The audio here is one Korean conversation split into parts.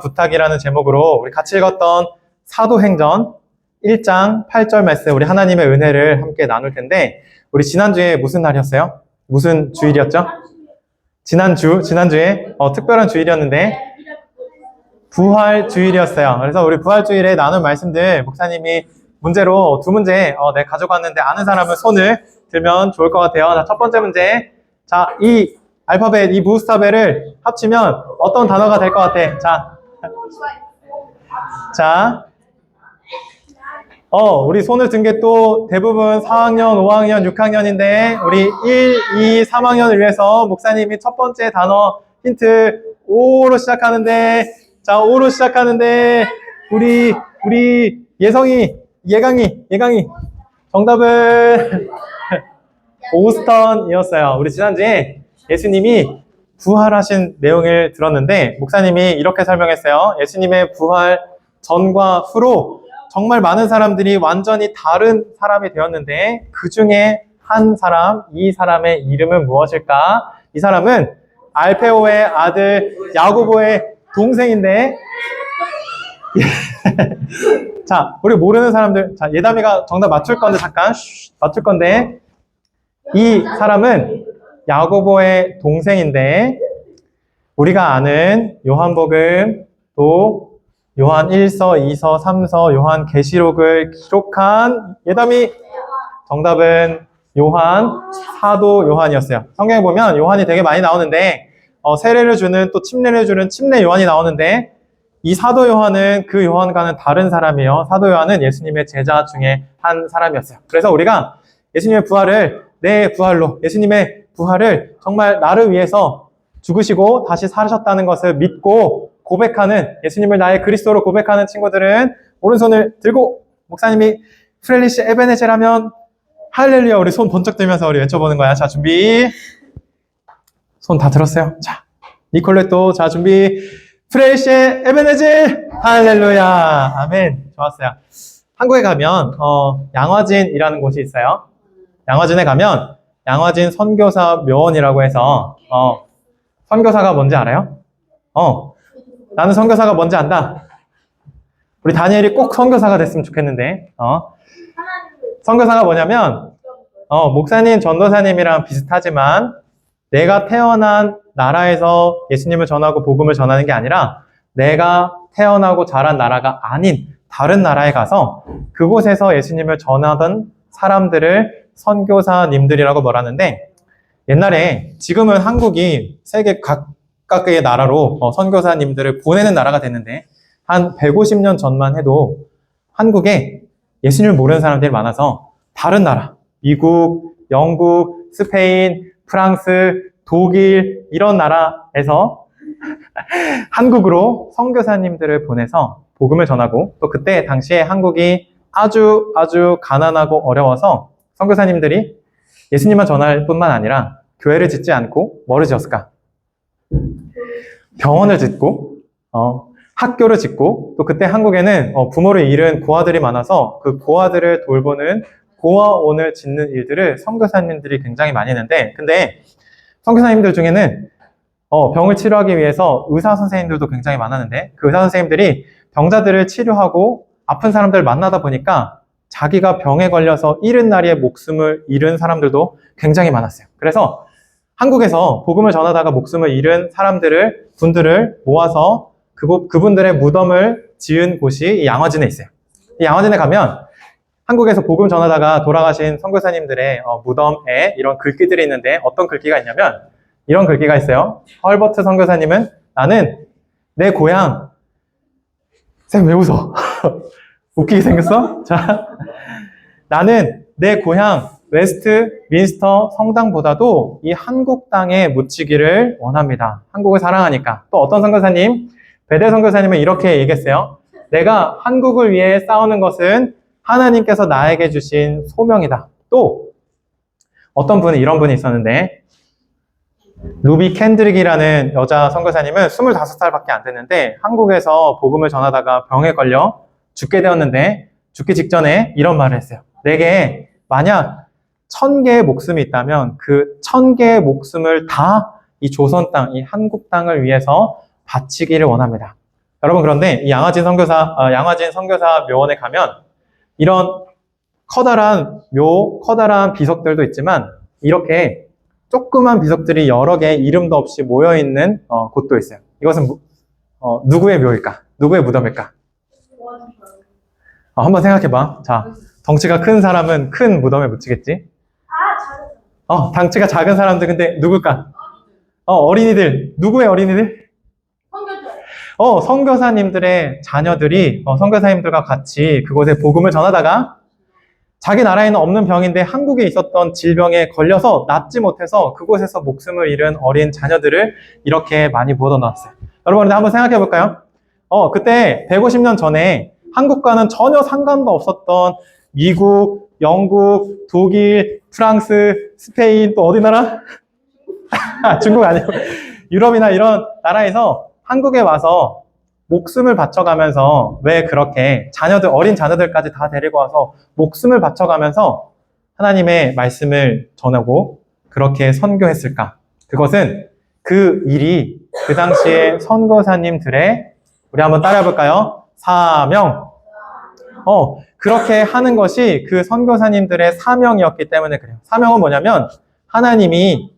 부탁이라는 제목으로 우리 같이 읽었던 사도행전 1장 8절 말씀, 우리 하나님의 은혜를 함께 나눌 텐데, 우리 지난주에 무슨 날이었어요? 무슨 주일이었죠? 지난주에 특별한 주일이었는데 부활 주일이었어요. 그래서 우리 부활 주일에 나눈 말씀들 목사님이 문제로 두 문제 가져갔는데, 아는 사람은 손을 들면 좋을 것 같아요. 자, 첫 번째 문제. 자, 이 알파벳, 이 부스타벨을 합치면 어떤 단어가 될 것 같아? 자, 우리 손을 든 게 또 대부분 4학년, 5학년, 6학년인데, 우리 1, 2, 3학년을 위해서 목사님이 첫 번째 단어 힌트 O로 시작하는데, 자, O로 시작하는데, 우리 예강이, 정답은 오스턴이었어요. 우리 지난주에 예수님이 부활하신 내용을 들었는데, 목사님이 이렇게 설명했어요. 예수님의 부활 전과 후로 정말 많은 사람들이 완전히 다른 사람이 되었는데, 그 중에 한 사람, 이 사람의 이름은 무엇일까? 이 사람은 알페오의 아들 야고보의 동생인데, 자, 우리 모르는 사람들, 자, 예담이가 정답 맞출 건데, 잠깐, 맞출 건데, 이 사람은 야고보의 동생인데, 우리가 아는 요한복음, 또 요한 1서, 2서, 3서, 요한 계시록을 기록한 예담이, 정답은 사도 요한이었어요. 성경에 보면 요한이 되게 많이 나오는데, 세례를 주는, 또 침례를 주는 침례 요한이 나오는데, 이 사도 요한은 그 요한과는 다른 사람이에요. 사도 요한은 예수님의 제자 중에 한 사람이었어요. 그래서 우리가 예수님의 부활을, 내 부활로, 예수님의 부활을 정말 나를 위해서 죽으시고 다시 살으셨다는 것을 믿고 고백하는, 예수님을 나의 그리스도로 고백하는 친구들은 오른손을 들고, 목사님이 프렐리시 에베네젤하면 할렐루야, 우리 손 번쩍 들면서 우리 외쳐보는 거야. 자, 준비. 손 다 들었어요? 자, 니콜레토, 자, 준비. 프렐리시 에베네젤 할렐루야. 아멘. 좋았어요. 한국에 가면 양화진이라는 곳이 있어요. 양화진에 가면 양화진 선교사 묘원이라고 해서, 선교사가 뭔지 알아요? 나는 선교사가 뭔지 안다. 우리 다니엘이 꼭 선교사가 됐으면 좋겠는데, 선교사가 뭐냐면, 목사님, 전도사님이랑 비슷하지만, 내가 태어난 나라에서 예수님을 전하고 복음을 전하는 게 아니라, 내가 태어나고 자란 나라가 아닌 다른 나라에 가서 그곳에서 예수님을 전하던 사람들을 선교사님들이라고 말하는데, 옛날에, 지금은 한국이 세계 각각의 나라로 선교사님들을 보내는 나라가 됐는데, 한 150년 전만 해도 한국에 예수님을 모르는 사람들이 많아서 다른 나라, 미국, 영국, 스페인, 프랑스, 독일, 이런 나라에서 한국으로 선교사님들을 보내서 복음을 전하고, 또 그때 당시에 한국이 아주 가난하고 어려워서 선교사님들이 예수님만 전할 뿐만 아니라 교회를 짓지 않고 뭐를 지었을까? 병원을 짓고, 학교를 짓고, 또 그때 한국에는 부모를 잃은 고아들이 많아서 그 고아들을 돌보는 고아원을 짓는 일들을 선교사님들이 굉장히 많이 했는데, 근데 선교사님들 중에는 병을 치료하기 위해서 의사 선생님들도 굉장히 많았는데, 그 의사 선생님들이 병자들을 치료하고 아픈 사람들을 만나다 보니까 자기가 병에 걸려서 이른 나리에 목숨을 잃은 사람들도 굉장히 많았어요. 그래서 한국에서 복음을 전하다가 목숨을 잃은 분들을 모아서 그분들의 무덤을 지은 곳이 이 양화진에 있어요. 이 양화진에 가면 한국에서 복음 전하다가 돌아가신 선교사님들의 무덤에 이런 글귀들이 있는데, 어떤 글귀가 있냐면 이런 글귀가 있어요. 헐버트 선교사님은, 나는 내 고향, 쌤 왜 웃어? 웃기게 생겼어? 자, 나는 내 고향 웨스트 민스터 성당보다도 이 한국 땅에 묻히기를 원합니다. 한국을 사랑하니까. 또 어떤 선교사님, 베델 선교사님은 이렇게 얘기했어요. 내가 한국을 위해 싸우는 것은 하나님께서 나에게 주신 소명이다. 또 어떤 분은 이런 분이 있었는데, 루비 캔드릭이라는 여자 선교사님은 25살밖에 안 됐는데 한국에서 복음을 전하다가 병에 걸려 죽게 되었는데, 죽기 직전에 이런 말을 했어요. 내게 만약 1000개의 목숨이 있다면 그 1000개의 목숨을 다 이 조선 땅, 이 한국 땅을 위해서 바치기를 원합니다. 여러분, 그런데 이 양화진 선교사 묘원에 가면 이런 커다란 커다란 비석들도 있지만 이렇게 조그만 비석들이 여러 개 이름도 없이 모여있는 곳도 있어요. 이것은 누구의 묘일까? 누구의 무덤일까? 한번 생각해봐. 자, 덩치가 큰 사람은 큰 무덤에 묻히겠지? 덩치가 작은 사람들, 근데 누굴까? 어린이들. 누구의 어린이들? 선교사님들의 자녀들이 선교사님들과 같이 그곳에 복음을 전하다가 자기 나라에는 없는 병인데 한국에 있었던 질병에 걸려서 낫지 못해서 그곳에서 목숨을 잃은 어린 자녀들을 이렇게 많이 묻어놨어요. 여러분, 한번 생각해 볼까요? 그때 150년 전에 한국과는 전혀 상관도 없었던 미국, 영국, 독일, 프랑스, 스페인, 또 어디 나라? 중국 아니고 유럽이나 이런 나라에서 한국에 와서 목숨을 바쳐가면서 왜 그렇게 어린 자녀들까지 다 데리고 와서 목숨을 바쳐가면서 하나님의 말씀을 전하고 그렇게 선교했을까? 그것은 그 일이 그 당시에 선교사님들의 우리 한번 따라해 볼까요? 사명. 그렇게 하는 것이 그 선교사님들의 사명이었기 때문에 그래요. 사명은 뭐냐면 하나님이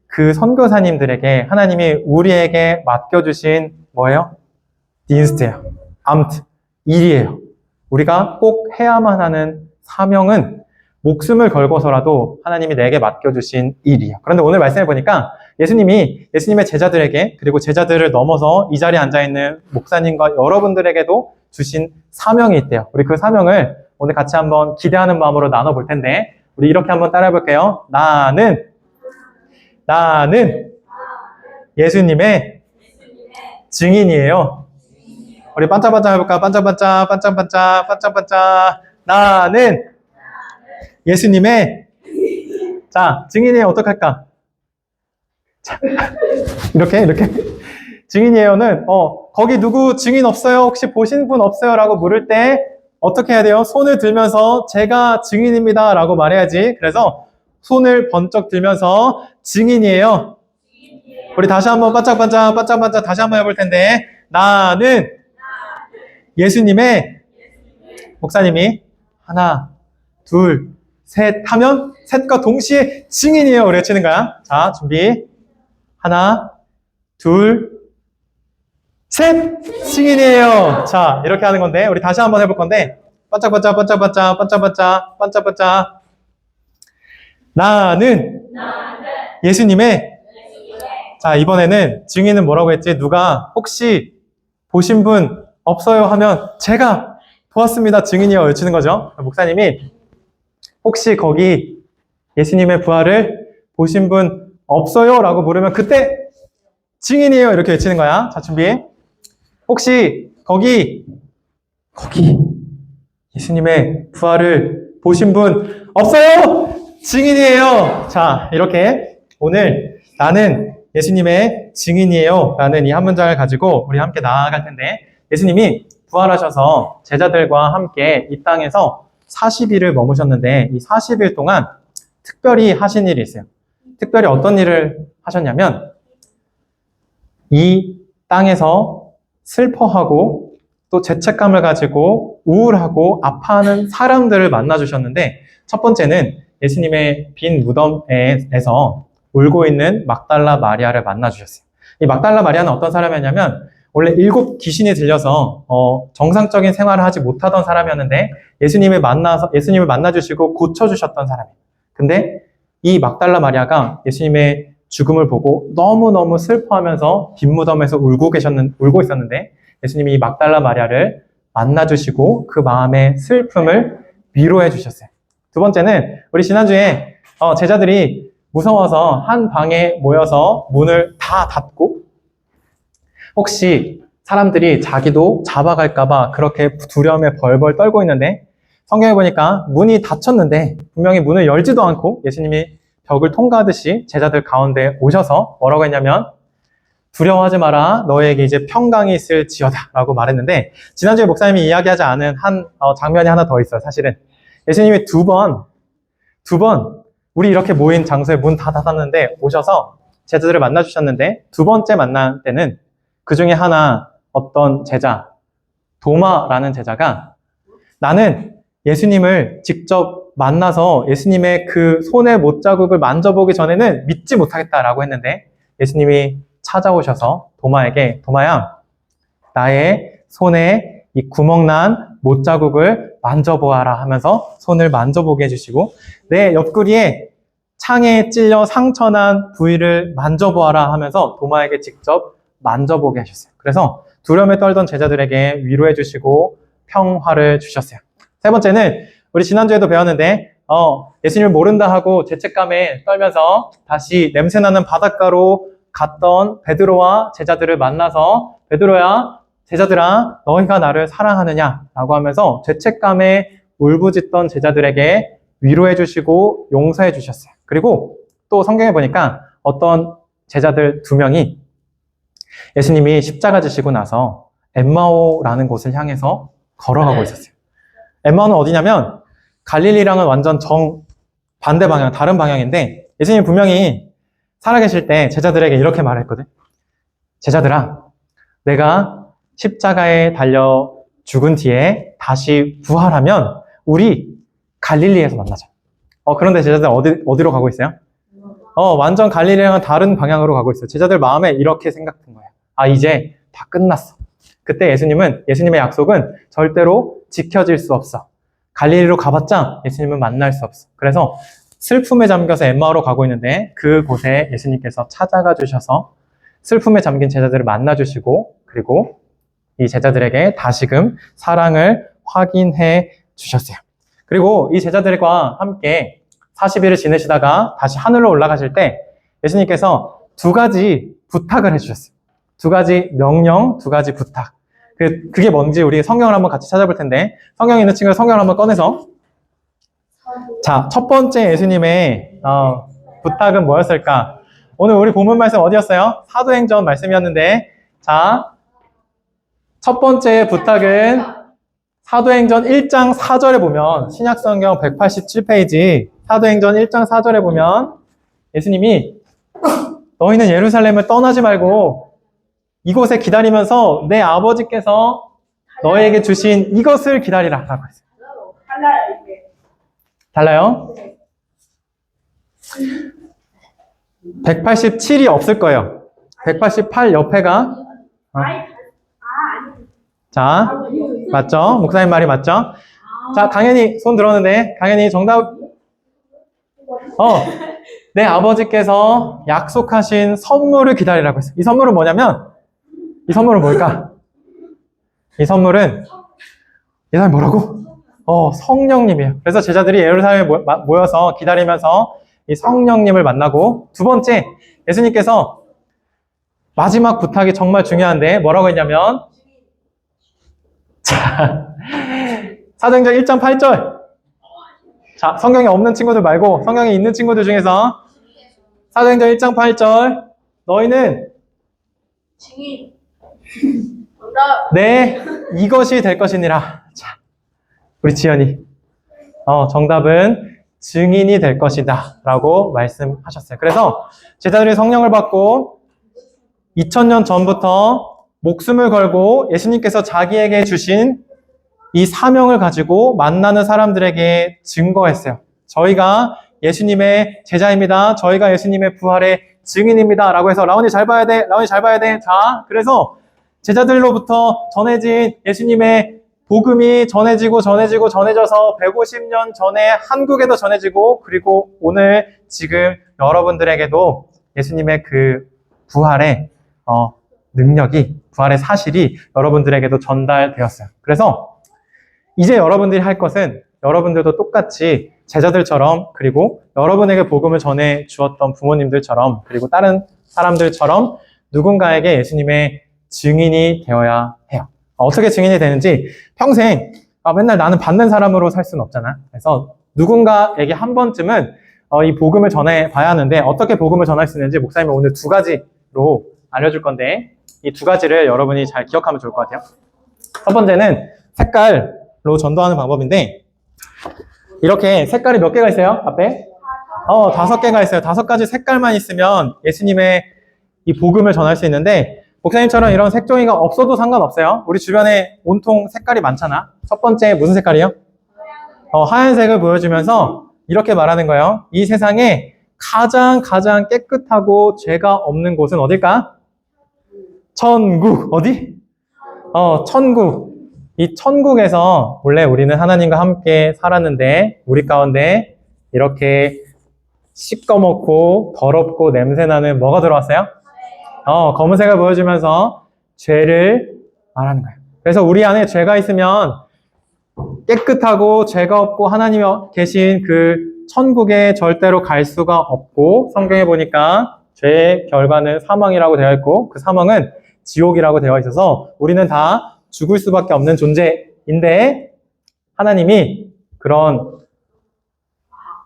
그 선교사님들에게 하나님이 우리에게 맡겨주신 뭐예요? 딘스트예요. 암트. 일이에요. 우리가 꼭 해야만 하는 사명은 목숨을 걸고서라도 하나님이 내게 맡겨주신 일이에요. 그런데 오늘 말씀해 보니까 예수님의 제자들에게 그리고 제자들을 넘어서 이 자리에 앉아있는 목사님과 여러분들에게도 주신 사명이 있대요. 우리 그 사명을 오늘 같이 한번 기대하는 마음으로 나눠볼 텐데 우리 이렇게 한번 따라해 볼게요. 나는 예수님의 증인이에요. 우리 반짝반짝 해볼까? 반짝반짝. 나는 예수님의 증인이에요. 어떡할까? 이렇게 증인이에요는 거기 누구 증인 없어요? 혹시 보신 분 없어요? 라고 물을 때 어떻게 해야 돼요? 손을 들면서 제가 증인입니다 라고 말해야지. 그래서 손을 번쩍 들면서 증인이에요. 우리 다시 한번 반짝반짝 다시 한번 해볼 텐데 나는 예수님의 목사님이 하나, 둘, 셋 하면 셋과 동시에 증인이에요. 우리 외치는 거야. 자, 준비. 하나, 둘, 셋! 증인이에요. 자, 이렇게 하는 건데 우리 다시 한번 해볼 건데 반짝반짝 나는 예수님의 자, 이번에는 증인은 뭐라고 했지? 누가 혹시 보신 분 없어요 하면 제가 보았습니다. 증인이요. 외치는 거죠. 목사님이 혹시 거기 예수님의 부활을 보신 분 없어요? 라고 물으면 그때 증인이에요. 이렇게 외치는 거야. 자, 준비. 혹시 거기 예수님의 부활을 보신 분 없어요? 증인이에요. 자, 이렇게 오늘 나는 예수님의 증인이에요 라는 이 한 문장을 가지고 우리 함께 나아갈 텐데 예수님이 부활하셔서 제자들과 함께 이 땅에서 40일을 머무셨는데 이 40일 동안 특별히 하신 일이 있어요. 특별히 어떤 일을 하셨냐면 이 땅에서 슬퍼하고 또 죄책감을 가지고 우울하고 아파하는 사람들을 만나주셨는데 첫 번째는 예수님의 빈 무덤에서 울고 있는 막달라 마리아를 만나주셨어요. 이 막달라 마리아는 어떤 사람이었냐면 원래 7 귀신이 들려서 정상적인 생활을 하지 못하던 사람이었는데 예수님을 만나주시고 고쳐주셨던 사람이에요. 근데 이 막달라 마리아가 예수님의 죽음을 보고 너무너무 슬퍼하면서 빈 무덤에서 울고 있었는데 예수님이 이 막달라 마리아를 만나주시고 그 마음의 슬픔을 위로해 주셨어요. 두 번째는 우리 지난주에 제자들이 무서워서 한 방에 모여서 문을 다 닫고 혹시 사람들이 자기도 잡아갈까봐 그렇게 두려움에 벌벌 떨고 있는데 성경에 보니까 문이 닫혔는데 분명히 문을 열지도 않고 예수님이 벽을 통과하듯이 제자들 가운데 오셔서 뭐라고 했냐면 두려워하지 마라 너에게 이제 평강이 있을지어다 라고 말했는데 지난주에 목사님이 이야기하지 않은 한 장면이 하나 더 있어요. 사실은 예수님이 두 번 우리 이렇게 모인 장소에 문 다 닫았는데 오셔서 제자들을 만나주셨는데 두 번째 만날 때는 그 중에 하나 어떤 제자, 도마라는 제자가 나는 예수님을 직접 만나서 예수님의 그 손의 못자국을 만져보기 전에는 믿지 못하겠다라고 했는데 예수님이 찾아오셔서 도마에게 도마야, 나의 손에 이 구멍난 못자국을 만져보아라 하면서 손을 만져보게 해주시고 내 옆구리에 창에 찔려 상처난 부위를 만져보아라 하면서 도마에게 직접 만져보게 하셨어요. 그래서 두려움에 떨던 제자들에게 위로해 주시고 평화를 주셨어요. 세 번째는 우리 지난주에도 배웠는데 예수님을 모른다 하고 죄책감에 떨면서 다시 냄새나는 바닷가로 갔던 베드로와 제자들을 만나서 베드로야, 제자들아, 너희가 나를 사랑하느냐라고 하면서 죄책감에 울부짖던 제자들에게 위로해 주시고 용서해 주셨어요. 그리고 또 성경에 보니까 어떤 제자들 2명이 예수님이 십자가 지시고 나서 엠마오라는 곳을 향해서 걸어가고 있었어요. 엠마오는 어디냐면 갈릴리랑은 완전 반대 방향, 다른 방향인데 예수님이 분명히 살아계실 때 제자들에게 이렇게 말했거든. 제자들아, 내가 십자가에 달려 죽은 뒤에 다시 부활하면 우리 갈릴리에서 만나자. 그런데 제자들 어디로 가고 있어요? 완전 갈릴리랑은 다른 방향으로 가고 있어요. 제자들 마음에 이렇게 생각한 거예요. 이제 다 끝났어. 그때 예수님의 약속은 절대로 지켜질 수 없어. 갈릴리로 가봤자 예수님은 만날 수 없어. 그래서 슬픔에 잠겨서 엠마오로 가고 있는데 그곳에 예수님께서 찾아가 주셔서 슬픔에 잠긴 제자들을 만나주시고 그리고 이 제자들에게 다시금 사랑을 확인해 주셨어요. 그리고 이 제자들과 함께 40일을 지내시다가 다시 하늘로 올라가실 때 예수님께서 2가지 부탁을 해주셨어요. 2가지 명령, 2가지 부탁. 그게 뭔지 우리 성경을 한번 같이 찾아볼 텐데 성경에 있는 친구가 성경을 한번 꺼내서 자, 첫 번째 예수님의 부탁은 뭐였을까? 오늘 우리 본문 말씀 어디였어요? 사도행전 말씀이었는데 자, 첫 번째 부탁은 사도행전 1장 4절에 보면 신약성경 187페이지 사도행전 1장 4절에 보면 예수님이 너희는 예루살렘을 떠나지 말고 이곳에 기다리면서 내 아버지께서 너에게 주신 이것을 기다리라 라고 했어요. 달라요? 187이 없을 거예요. 188 옆에가 자, 맞죠? 목사님 말이 맞죠? 자, 당연히 손 들었는데 당연히 정답 내 아버지께서 약속하신 선물을 기다리라고 했어요. 이 선물은 뭐냐면 이 선물은 뭘까? 이 선물은 이 사람이 뭐라고? 성령님이에요. 그래서 제자들이 예루살렘에 모여서 기다리면서 이 성령님을 만나고 두 번째 예수님께서 마지막 부탁이 정말 중요한데 뭐라고 했냐면 자, 사도행전 1장 8절 자, 성경에 없는 친구들 말고 성경에 있는 친구들 중에서 사도행전 1장 8절 너희는 증인 네, 이것이 될 것이니라. 자, 우리 지연이 정답은 증인이 될 것이다 라고 말씀하셨어요. 그래서 제자들이 성령을 받고 2000년 전부터 목숨을 걸고 예수님께서 자기에게 주신 이 사명을 가지고 만나는 사람들에게 증거했어요. 저희가 예수님의 제자입니다. 저희가 예수님의 부활의 증인입니다. 라고 해서 라온이 잘 봐야 돼. 라온이 잘 봐야 돼. 자, 그래서 제자들로부터 전해진 예수님의 복음이 전해져서 150년 전에 한국에도 전해지고 그리고 오늘 지금 여러분들에게도 예수님의 그 부활의 능력이 부활의 사실이 여러분들에게도 전달되었어요. 그래서 이제 여러분들이 할 것은 여러분들도 똑같이 제자들처럼 그리고 여러분에게 복음을 전해 주었던 부모님들처럼 그리고 다른 사람들처럼 누군가에게 예수님의 증인이 되어야 해요. 어떻게 증인이 되는지 평생 맨날 나는 받는 사람으로 살 수는 없잖아. 그래서 누군가에게 한 번쯤은 이 복음을 전해 봐야 하는데 어떻게 복음을 전할 수 있는지 목사님이 오늘 2가지로 알려줄 건데 이 2가지를 여러분이 잘 기억하면 좋을 것 같아요. 첫 번째는 색깔로 전도하는 방법인데 이렇게 색깔이 몇 개가 있어요? 앞에? 5개가 있어요. 5가지 색깔만 있으면 예수님의 이 복음을 전할 수 있는데 목사님처럼 이런 색종이가 없어도 상관없어요. 우리 주변에 온통 색깔이 많잖아. 첫 번째 무슨 색깔이요? 하얀색을 보여주면서 이렇게 말하는 거예요. 이 세상에 가장 깨끗하고 죄가 없는 곳은 어딜까? 천국. 어디? 천국. 이 천국에서 원래 우리는 하나님과 함께 살았는데 우리 가운데 이렇게 시꺼멓고 더럽고 냄새나는 뭐가 들어왔어요? 검은색을 보여주면서 죄를 말하는 거예요. 그래서 우리 안에 죄가 있으면 깨끗하고 죄가 없고 하나님이 계신 그 천국에 절대로 갈 수가 없고 성경에 보니까 죄의 결과는 사망이라고 되어 있고 그 사망은 지옥이라고 되어 있어서 우리는 다 죽을 수밖에 없는 존재인데 하나님이 그런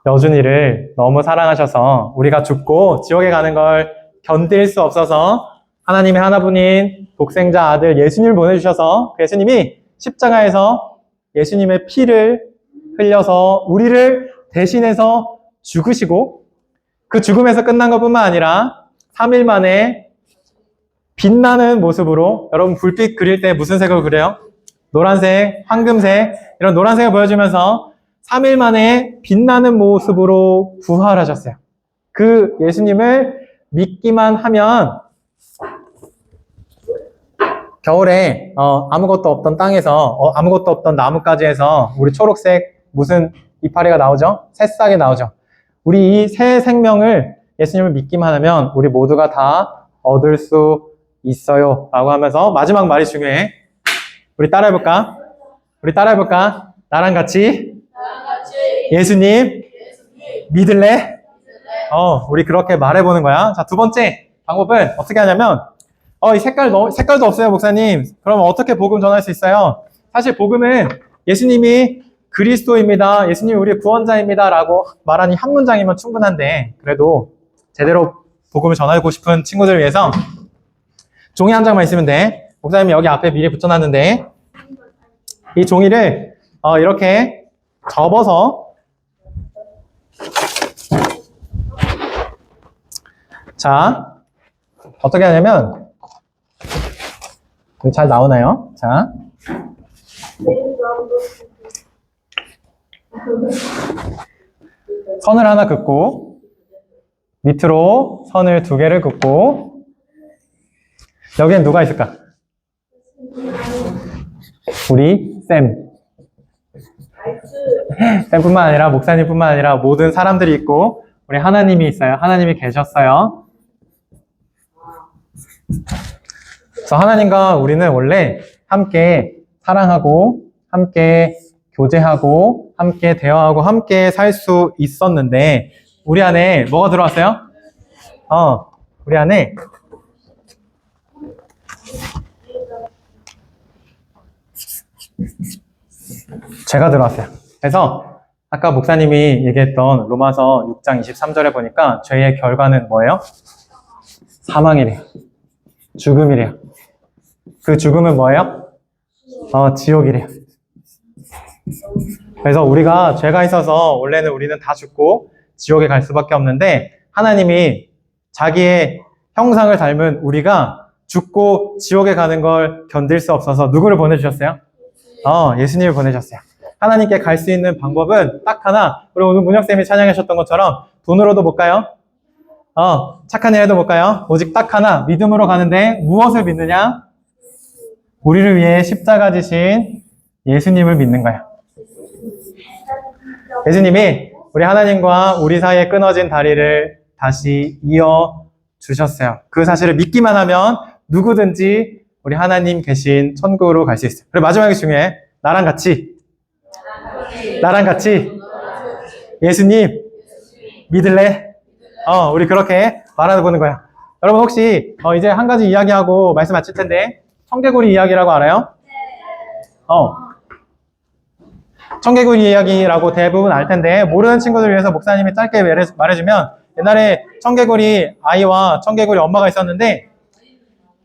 여준이를 너무 사랑하셔서 우리가 죽고 지옥에 가는 걸 견딜 수 없어서 하나님의 하나분인 독생자 아들 예수님을 보내주셔서 그 예수님이 십자가에서 예수님의 피를 흘려서 우리를 대신해서 죽으시고 그 죽음에서 끝난 것뿐만 아니라 3일 만에 빛나는 모습으로 여러분 불빛 그릴 때 무슨 색으로 그려요? 노란색, 황금색 이런 노란색을 보여주면서 3일 만에 빛나는 모습으로 부활하셨어요. 그 예수님을 믿기만 하면 겨울에 아무것도 없던 땅에서 아무것도 없던 나뭇가지에서 우리 초록색 무슨 이파리가 나오죠? 새싹이 나오죠. 우리 이 새 생명을 예수님을 믿기만 하면 우리 모두가 다 얻을 수 있어요 라고 하면서 마지막 말이 중요해. 우리 따라해볼까? 나랑 같이 예수님 믿을래? 우리 그렇게 말해보는 거야. 자, 두 번째 방법은 어떻게 하냐면 이 색깔도 없어요, 목사님. 그럼 어떻게 복음 전할 수 있어요? 사실 복음은 예수님이 그리스도입니다. 예수님이 우리의 구원자입니다. 라고 말하는 한 문장이면 충분한데 그래도 제대로 복음을 전하고 싶은 친구들을 위해서 종이 한 장만 있으면 돼. 목사님이 여기 앞에 미리 붙여놨는데 이 종이를 이렇게 접어서 자 어떻게 하냐면 잘 나오나요? 자 선을 하나 긋고 밑으로 선을 2개를 긋고 여기엔 누가 있을까? 우리 쌤뿐만 아니라 목사님뿐만 아니라 모든 사람들이 있고 우리 하나님이 있어요. 하나님이 계셨어요. 그래서 하나님과 우리는 원래 함께 사랑하고 함께 교제하고 함께 대화하고 함께 살 수 있었는데 우리 안에 뭐가 들어왔어요? 우리 안에 죄가 들어왔어요. 그래서 아까 목사님이 얘기했던 로마서 6장 23절에 보니까 죄의 결과는 뭐예요? 사망이래요. 죽음이래요. 그 죽음은 뭐예요? 지옥이래요. 그래서 우리가 죄가 있어서 원래는 우리는 다 죽고 지옥에 갈 수밖에 없는데 하나님이 자기의 형상을 닮은 우리가 죽고 지옥에 가는 걸 견딜 수 없어서 누구를 보내주셨어요? 예수님을 보내셨어요. 하나님께 갈 수 있는 방법은 딱 하나. 우리 오늘 문혁쌤이 찬양하셨던 것처럼 돈으로도 못 가요. 착한 일 해도 못 가요. 오직 딱 하나. 믿음으로 가는데 무엇을 믿느냐? 우리를 위해 십자가 지신 예수님을 믿는 거야. 예수님이 우리 하나님과 우리 사이에 끊어진 다리를 다시 이어 주셨어요. 그 사실을 믿기만 하면 누구든지 우리 하나님 계신 천국으로 갈 수 있어요. 그리고 마지막이 중요해. 나랑 같이 예수님 믿을래? 우리 그렇게 말하는 거야. 여러분 혹시 이제 한 가지 이야기하고 말씀 마칠 텐데 청개구리 이야기라고 알아요? 청개구리 이야기라고 대부분 알 텐데 모르는 친구들 위해서 목사님이 짧게 말해주면 옛날에 청개구리 아이와 청개구리 엄마가 있었는데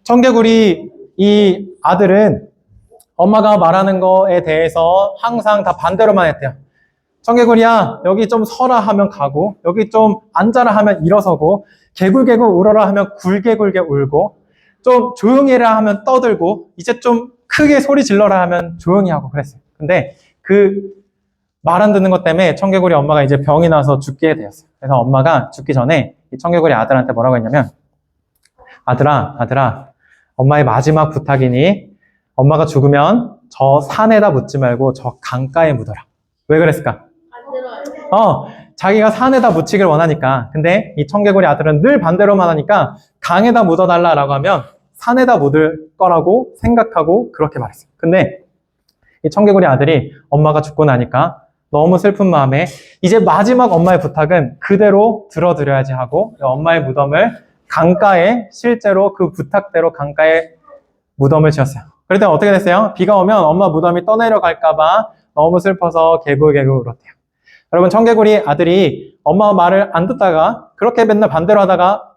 청개구리 이 아들은 엄마가 말하는 거에 대해서 항상 다 반대로만 했대요. 청개구리야 여기 좀 서라 하면 가고 여기 좀 앉아라 하면 일어서고 개굴개굴 울어라 하면 굴개굴개 울고 좀 조용히 해라 하면 떠들고, 이제 좀 크게 소리 질러라 하면 조용히 하고 그랬어요. 근데 그 말 안 듣는 것 때문에 청개구리 엄마가 이제 병이 나서 죽게 되었어요. 그래서 엄마가 죽기 전에 이 청개구리 아들한테 뭐라고 했냐면, 아들아, 엄마의 마지막 부탁이니 엄마가 죽으면 저 산에다 묻지 말고 저 강가에 묻어라. 왜 그랬을까? 안 들어요. 자기가 산에다 묻히길 원하니까. 근데 이 청개구리 아들은 늘 반대로만 하니까 강에다 묻어달라라고 하면 산에다 묻을 거라고 생각하고 그렇게 말했어요. 근데 이 청개구리 아들이 엄마가 죽고 나니까 너무 슬픈 마음에 이제 마지막 엄마의 부탁은 그대로 들어드려야지 하고 엄마의 무덤을 강가에, 실제로 그 부탁대로 강가에 무덤을 지었어요. 그랬더니 어떻게 됐어요? 비가 오면 엄마 무덤이 떠내려갈까봐 너무 슬퍼서 개굴개굴 울었대요. 여러분, 청개구리 아들이 엄마 말을 안 듣다가 그렇게 맨날 반대로 하다가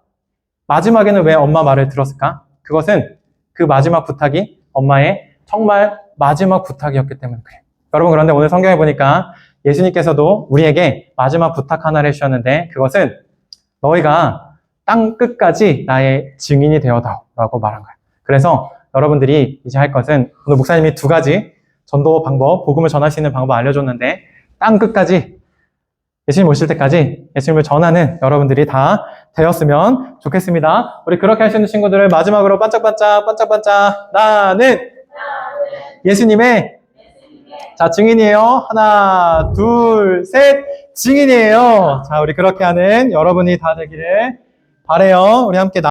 마지막에는 왜 엄마 말을 들었을까? 그것은 그 마지막 부탁이 엄마의 정말 마지막 부탁이었기 때문에 그래요. 여러분, 그런데 오늘 성경에 보니까 예수님께서도 우리에게 마지막 부탁 하나를 해주셨는데, 그것은 너희가 땅 끝까지 나의 증인이 되어다오라고 말한 거예요. 그래서 여러분들이 이제 할 것은, 오늘 목사님이 2가지 전도 방법, 복음을 전할 수 있는 방법 알려줬는데, 땅 끝까지 예수님 오실 때까지 예수님을 전하는 여러분들이 다 되었으면 좋겠습니다. 우리 그렇게 할 수 있는 친구들을 마지막으로 반짝반짝 나는 예수님의 자, 증인이에요. 하나, 둘, 셋. 증인이에요. 자, 우리 그렇게 하는 여러분이 다 되기를 바라요. 우리 함께